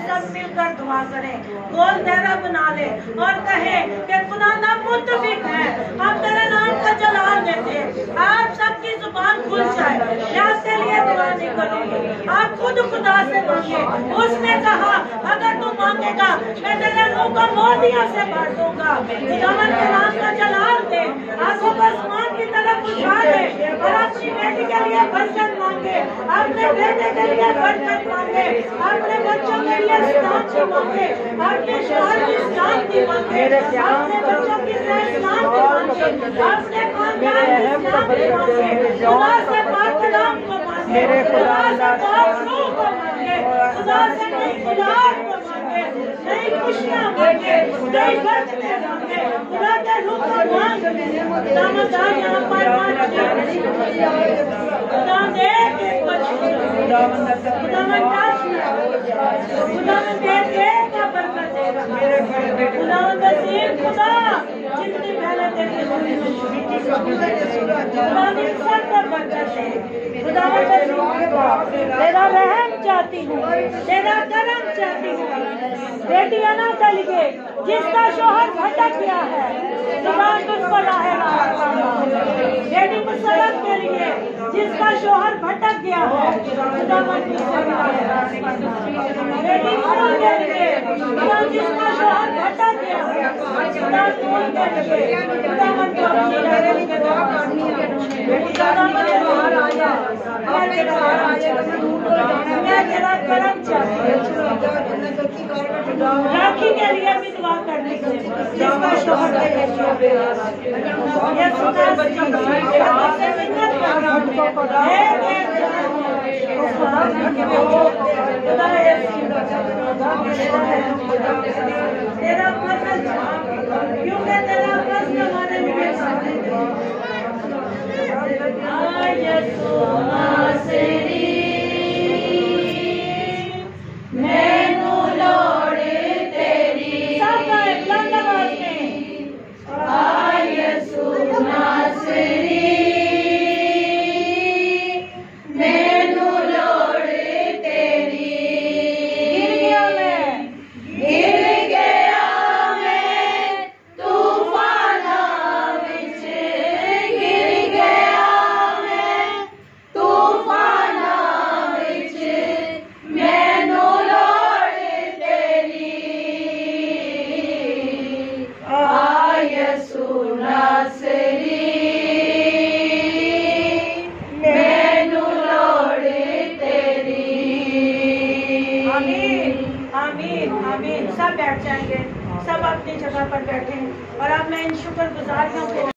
सब मिलकर दुआ करें, गोल दायरा बना ले और कहे कि खुदा ना मुत्तफिक है, हम तेरे नाम का जलाल देते हैं। आप सबकी जुबान खुल जाए, मैं आपके लिए दुआ नहीं करूंगी, आप खुद खुदा से मांगे। उसने कहा अगर तू मांगेगा मैं तेरे मुंह को मोतियों से भर दूंगा। खुदावन के नाम का जलाल दे, आंखों को आसमान की तरफ उठा दे और अपनी बेटी के लिए बरकत मांगे, अपने बेटे के लिए बरकत मांगे, अपने बच्चों के लिए शांति मांगे, अपने शोहर की शांति मांगे, अपने बच्चों की शांति मांगे, अपने खानदान की शांति मांगे, खुदा से पाक कलाम को मांगे, खुदा से पाक रूह को मांगे, खुदा से नई खुदात को मांगे, नई खुशियाँ मांगे, नई बरकतें मांगे, खुदा के रूह को मांगे। खुदा यहाँ पर खुदा दे के कुछ खुदा खुदा जितनी मेहनत तेरा रहम चाहती हूँ, तेरा करम चाहती हूँ। बेटी अना चलिए जिसका शोहर भटक गया है, खुदा तुझ पर रहेगा। बेटी मुसरत के लिए जिसका शोहर भटक गया है, खुदा बेटी नूर के लिए जिसका शोहर भटक गया है, खुदा नूर के लिए मैं तेरा करम चाहती हूँ। राखी के लिए भी दुआ करने के जिसका शोहर तेरा फसल क्योंकि तेरा फसल हमारे लिए आमीन आमीन। सब बैठ जाएंगे, सब अपनी जगह पर बैठे और अब मैं इन शुक्रगुजारियों को